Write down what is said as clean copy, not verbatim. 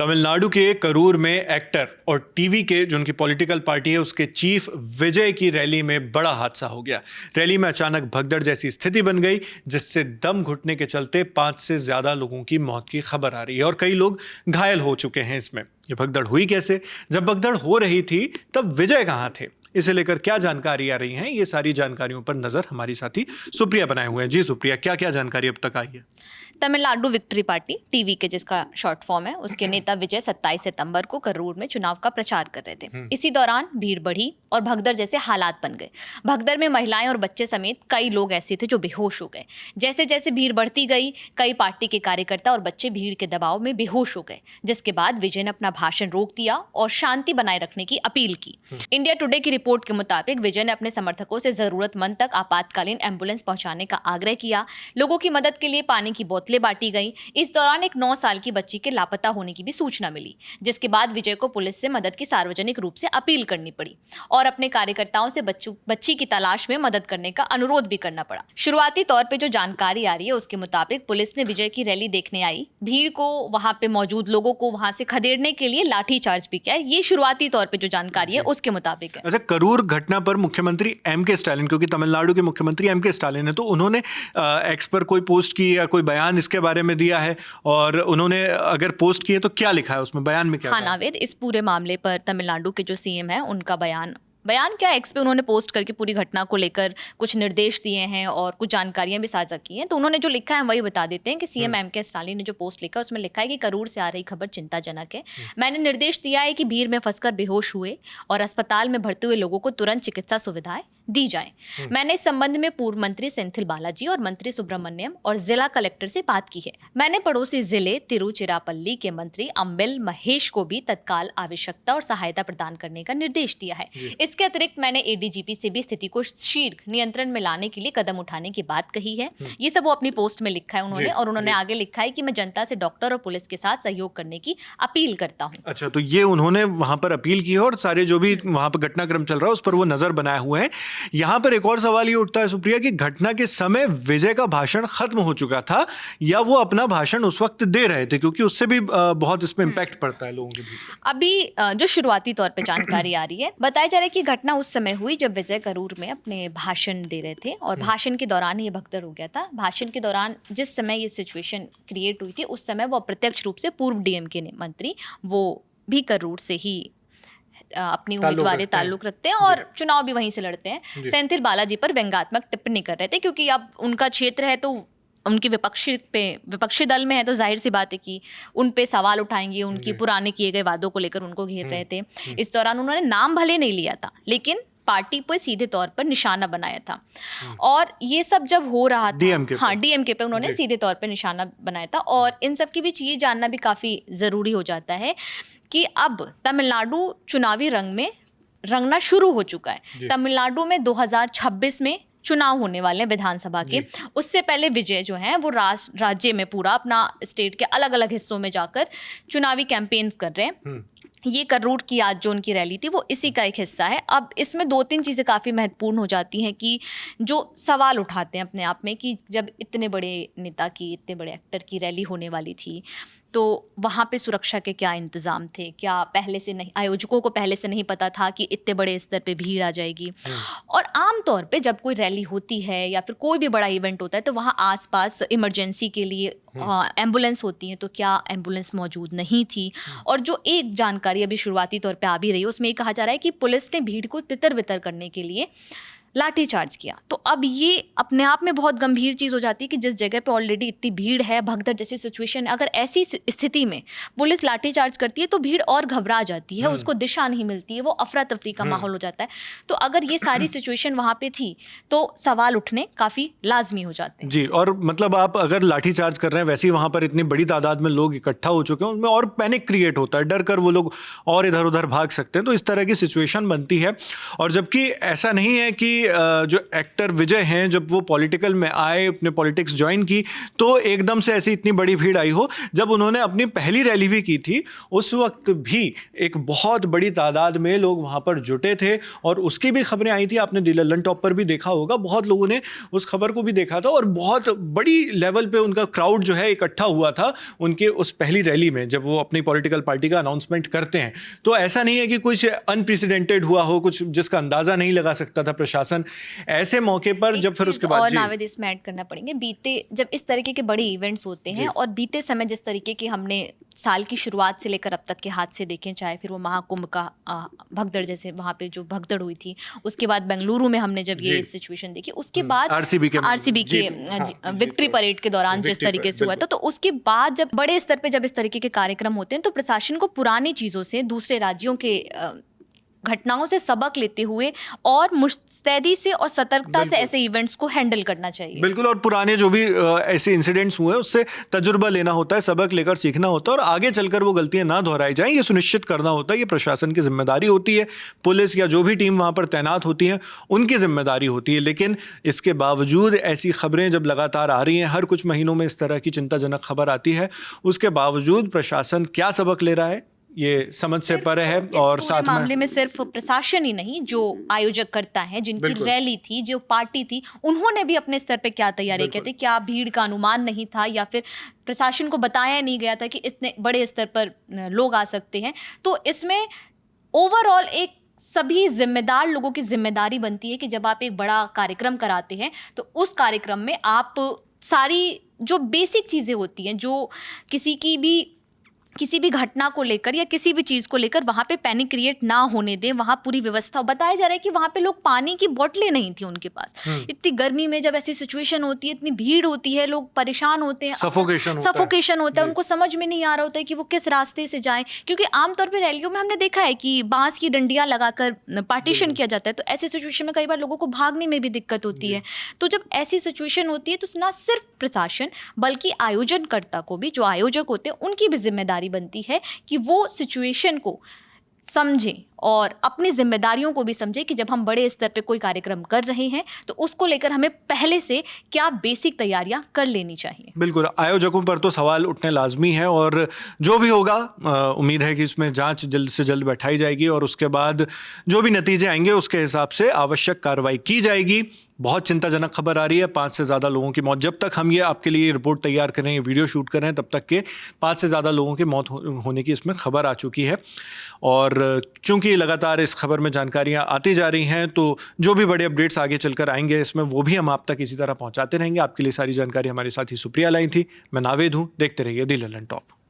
तमिलनाडु के करूर में एक्टर और टीवी के जो उनकी पॉलिटिकल पार्टी है उसके चीफ विजय की रैली में बड़ा हादसा हो गया। रैली में अचानक भगदड़ जैसी स्थिति बन गई जिससे दम घुटने के चलते 5 से ज्यादा लोगों की मौत की खबर आ रही है और कई लोग घायल हो चुके हैं। इसमें ये भगदड़ हुई कैसे? जब भगदड़ हो रही थी तब विजय कहाँ थे? इसे लेकर क्या जानकारी आ रही है, ये सारी जानकारियों पर नजर हमारी साथी सुप्रिया बनाए हुए हैं। जी सुप्रिया, क्या क्या जानकारी अब तक आई है? तमिलनाडु विक्ट्री पार्टी टीवी के जिसका शॉर्ट फॉर्म है उसके नेता विजय 27 सितंबर को करूर में चुनाव का प्रचार कर रहे थे। इसी दौरान भीड़ बढ़ी और भगदड़ जैसे हालात बन गए। भगदड़ में महिलाएं और बच्चे समेत कई लोग ऐसे थे जो बेहोश हो गए। जैसे जैसे भीड़ बढ़ती गई कई पार्टी के कार्यकर्ता और बच्चे भीड़ के दबाव में बेहोश हो गए, जिसके बाद विजय ने अपना भाषण रोक दिया और शांति बनाए रखने की अपील की। इंडिया टुडे की रिपोर्ट के मुताबिक विजय ने अपने समर्थकों से जरूरतमंद तक आपातकालीन एम्बुलेंस पहुंचाने का आग्रह किया। लोगों की मदद के लिए पानी की बोतलें बांटी गई। इस दौरान एक 9 साल की बच्ची के लापता होने की भी सूचना मिली, जिसके बाद विजय को पुलिस से मदद की सार्वजनिक रूप से अपील करनी पड़ी और अपने कार्यकर्ताओं से बच्ची की तलाश में मदद करने का अनुरोध भी करना पड़ा। शुरुआती तौर पे जो जानकारी आ रही है उसके मुताबिक पुलिस ने विजय की रैली देखने आई भीड़ को, वहां पे मौजूद लोगों को वहां से खदेड़ने के लिए लाठीचार्ज भी किया। ये शुरुआती तौर पे जो जानकारी है उसके मुताबिक है। अच्छा, करूर घटना पर मुख्यमंत्री एम.के. स्टालिन, क्योंकि तमिलनाडु के मुख्यमंत्री एम.के. स्टालिन है, तो उन्होंने एक्स पर कोई पोस्ट की या कोई बयान इसके बारे में दिया है? और उन्होंने अगर पोस्ट की है तो क्या लिखा है उसमें, बयान में क्या? हाँ नावेद, इस पूरे मामले पर तमिलनाडु के जो सीएम है उनका बयान क्या एक्स पे उन्होंने पोस्ट करके पूरी घटना को लेकर कुछ निर्देश दिए हैं और कुछ जानकारियां भी साझा की हैं। तो उन्होंने जो लिखा है वही बता देते हैं कि सीएम एम.के. स्टालिन ने जो पोस्ट लिखा उसमें लिखा है कि करूर से आ रही खबर चिंताजनक है। मैंने निर्देश दिया है कि भीड़ में फंसकर बेहोश हुए और अस्पताल में भर्ती हुए लोगों को तुरंत चिकित्सा सुविधाएं दी जाए। मैंने इस संबंध में पूर्व मंत्री सेंथिल बालाजी और मंत्री सुब्रमण्यम और जिला कलेक्टर से बात की है। मैंने पड़ोसी जिले तिरुचिरापल्ली के मंत्री अम्बिल महेश को भी तत्काल आवश्यकता और सहायता प्रदान करने का निर्देश दिया है। इसके अतिरिक्त मैंने एडीजीपी से भी स्थिति को शीघ्र नियंत्रण में लाने के लिए कदम उठाने की बात कही है। ये सब वो अपनी पोस्ट में लिखा है उन्होंने, और उन्होंने आगे लिखा है कि मैं जनता से डॉक्टर और पुलिस के साथ सहयोग करने की अपील करता हूँ। अच्छा, तो ये उन्होंने वहां पर अपील की है और सारे जो भी वहां पर घटनाक्रम चल रहा है उस पर वो नजर बनाए हुए हैं। यहां पर एक और सवाल ये उठता है सुप्रिया कि घटना के समय विजय का भाषण खत्म हो चुका था या वो अपना भाषण उस वक्त दे रहे थे, क्योंकि उससे भी बहुत इसमें इम्पैक्ट पड़ता है लोगों के बीच। अभी जो शुरुआती तौर पे जानकारी आ रही है, बताया जा रहा है कि घटना उस समय हुई जब विजय करूर में अपने भाषण दे रहे थे और भाषण के दौरान ही ये भगदड़ हो गया था। भाषण के दौरान जिस समय ये सिचुएशन क्रिएट हुई थी उस समय वो अप्रत्यक्ष रूप से पूर्व डीएमके मंत्री वो भी करूर से ही अपनी उम्मीदवारी ताल्लुक रखते हैं और चुनाव भी वहीं से लड़ते हैं। सेंथिल बालाजी पर व्यंग्यात्मक टिप्पणी कर रहे थे क्योंकि अब उनका क्षेत्र है तो उनके विपक्षी दल में है तो जाहिर सी बात है कि उन पे सवाल उठाएंगे, उनकी पुराने किए गए वादों को लेकर उनको घेर रहे थे। इस दौरान उन्होंने नाम भले नहीं लिया था लेकिन पार्टी पर सीधे तौर पर निशाना बनाया था। और ये सब जब हो रहा था डीएमके पे उन्होंने सीधे तौर पर निशाना बनाया था। और इन सब की भी चीज़ जानना भी काफ़ी ज़रूरी हो जाता है कि अब तमिलनाडु चुनावी रंग में रंगना शुरू हो चुका है। तमिलनाडु में 2026 में चुनाव होने वाले हैं विधानसभा के। उससे पहले विजय जो हैं वो राज्य में पूरा अपना स्टेट के अलग अलग हिस्सों में जाकर चुनावी कैंपेन्स कर रहे हैं। ये करूर की आज जो उनकी रैली थी वो इसी का एक हिस्सा है। अब इसमें 2-3 चीज़ें काफ़ी महत्वपूर्ण हो जाती हैं कि जो सवाल उठाते हैं अपने आप में कि जब इतने बड़े नेता की, इतने बड़े एक्टर की रैली होने वाली थी तो वहाँ पे सुरक्षा के क्या इंतज़ाम थे? क्या पहले से नहीं, आयोजकों को पहले से नहीं पता था कि इतने बड़े स्तर पे भीड़ आ जाएगी? और आम तौर पे जब कोई रैली होती है या फिर कोई भी बड़ा इवेंट होता है तो वहाँ आसपास इमरजेंसी के लिए एम्बुलेंस होती हैं, तो क्या एम्बुलेंस मौजूद नहीं थी? और जो एक जानकारी अभी शुरुआती तौर पे आ भी रही है उसमें ये कहा जा रहा है कि पुलिस ने भीड़ को तितर बितर करने के लिए लाठीचार्ज किया। तो अब ये अपने आप में बहुत गंभीर चीज़ हो जाती है कि जिस जगह पे ऑलरेडी इतनी भीड़ है, भगदड़ जैसी सिचुएशन, अगर ऐसी स्थिति में पुलिस लाठीचार्ज करती है तो भीड़ और घबरा जाती है, उसको दिशा नहीं मिलती है, वो अफरा तफरी का माहौल हो जाता है। तो अगर ये सारी सिचुएशन वहाँ पे थी तो सवाल उठने काफ़ी लाजमी हो जाते हैं। जी, और मतलब आप अगर लाठीचार्ज कर रहे हैं वैसे ही वहाँ पर इतनी बड़ी तादाद में लोग इकट्ठा हो चुके हैं, उनमें और पैनिक क्रिएट होता है, डर कर वो लोग और इधर उधर भाग सकते हैं। तो इस तरह की सिचुएशन बनती है। और जबकि ऐसा नहीं है कि जो एक्टर विजय हैं जब वो पॉलिटिकल में आए, अपने पॉलिटिक्स ज्वाइन की, तो एकदम से ऐसी इतनी बड़ी भीड़ आई हो। जब उन्होंने अपनी पहली रैली भी की थी उस वक्त भी एक बहुत बड़ी तादाद में लोग वहाँ पर जुटे थे और उसकी भी खबरें आई थी। आपने दी लल्लन टॉप पर भी देखा होगा, बहुत लोगों ने उस खबर को भी देखा था और बहुत बड़ी लेवल पे उनका क्राउड जो है इकट्ठा हुआ था उनके उस पहली रैली में जब वो अपनी पॉलिटिकल पार्टी का अनाउंसमेंट करते हैं। तो ऐसा नहीं है कि कुछ अनप्रेसिडेंटेड हुआ हो, कुछ जिसका अंदाजा नहीं लगा सकता था प्रशासन। ऐसे मौके पर जब फिर उसके बाद और नावेद इसमें ऐड करना पड़ेंगे, बीते जब इस तरीके के बड़े इवेंट्स होते हैं और बीते समय जिस तरीके की हमने साल की शुरुआत से लेकर अब तक के हादसे देखें, चाहे फिर वो महाकुंभ का भगदड़, जैसे वहाँ पे जो भगदड़ हुई थी, उसके बाद बेंगलुरु में हमने जब ये सिचुएशन देखी, उसके बाद आरसीबी के विक्ट्री परेड के दौरान जिस तरीके से हुआ था, तो उसके बाद जब बड़े स्तर पे जब इस तरीके के कार्यक्रम होते हैं तो प्रशासन को पुरानी चीज़ों से, दूसरे राज्यों के घटनाओं से सबक लेते हुए और मुस्तैदी से और सतर्कता से ऐसे इवेंट्स को हैंडल करना चाहिए। बिल्कुल, और पुराने जो भी ऐसे इंसिडेंट्स हुए उससे तजुर्बा लेना होता है, सबक लेकर सीखना होता है और आगे चलकर वो गलतियां ना दोहराई जाएं, ये सुनिश्चित करना होता है। ये प्रशासन की जिम्मेदारी होती है, पुलिस या जो भी टीम वहाँ पर तैनात होती है उनकी जिम्मेदारी होती है। लेकिन इसके बावजूद ऐसी खबरें जब लगातार आ रही हैं, हर कुछ महीनों में इस तरह की चिंताजनक खबर आती है, उसके बावजूद प्रशासन क्या सबक ले रहा है ये समझ से परे है। और साथ मामले में सिर्फ प्रशासन ही नहीं, जो आयोजक करता है, जिनकी रैली थी, जो पार्टी थी, उन्होंने भी अपने स्तर पे क्या तैयारी की थी, क्या भीड़ का अनुमान नहीं था या फिर प्रशासन को बताया नहीं गया था कि इतने बड़े स्तर पर लोग आ सकते हैं। तो इसमें ओवरऑल एक सभी जिम्मेदार लोगों की जिम्मेदारी बनती है कि जब आप एक बड़ा कार्यक्रम कराते हैं तो उस कार्यक्रम में आप सारी जो बेसिक चीज़ें होती हैं, जो किसी भी घटना को लेकर या किसी भी चीज़ को लेकर वहाँ पे पैनिक क्रिएट ना होने दें, वहाँ पूरी व्यवस्था। बताया जा रहा है कि वहाँ पे लोग पानी की बोतलें नहीं थी उनके पास। इतनी गर्मी में जब ऐसी सिचुएशन होती है, इतनी भीड़ होती है, लोग परेशान होते हैं, सफोकेशन होता है, उनको समझ में नहीं आ रहा होता है कि वो किस रास्ते से जाएं, क्योंकि आमतौर पर रैलियों में हमने देखा है कि बांस की डंडियाँ लगाकर पार्टीशन किया जाता है। तो ऐसी सिचुएशन में कई बार लोगों को भागने में भी दिक्कत होती है। तो जब ऐसी सिचुएशन होती है तो ना सिर्फ प्रशासन बल्कि आयोजनकर्ता को भी, जो आयोजक होते हैं, उनकी भी जिम्मेदारी बनती है कि वो सिचुएशन को समझें और अपनी जिम्मेदारियों को भी समझें कि जब हम बड़े स्तर पे कोई कार्यक्रम कर रहे हैं तो उसको लेकर हमें पहले से क्या बेसिक तैयारियां कर लेनी चाहिए। बिल्कुल, आयोजकों पर तो सवाल उठने लाजमी है और जो भी होगा उम्मीद है कि इसमें जांच जल्द से जल्द बैठाई जाएगी और उसके बाद जो भी नतीजे आएंगे उसके हिसाब से आवश्यक कार्रवाई की जाएगी। बहुत चिंताजनक खबर आ रही है, 5 से ज़्यादा लोगों की मौत। जब तक हम ये आपके लिए रिपोर्ट तैयार कर रहे हैं, वीडियो शूट कर रहे हैं, तब तक के 5 से ज़्यादा लोगों की मौत होने की इसमें खबर आ चुकी है। और चूंकि लगातार इस खबर में जानकारियां आती जा रही हैं तो जो भी बड़े अपडेट्स आगे चलकर आएंगे इसमें वो भी हम आप तक इसी तरह पहुंचाते रहेंगे। आपके लिए सारी जानकारी हमारे साथी सुप्रिया लाई थी। मैं नावेद हूँ, देखते रहिए दी लल्लन टॉप।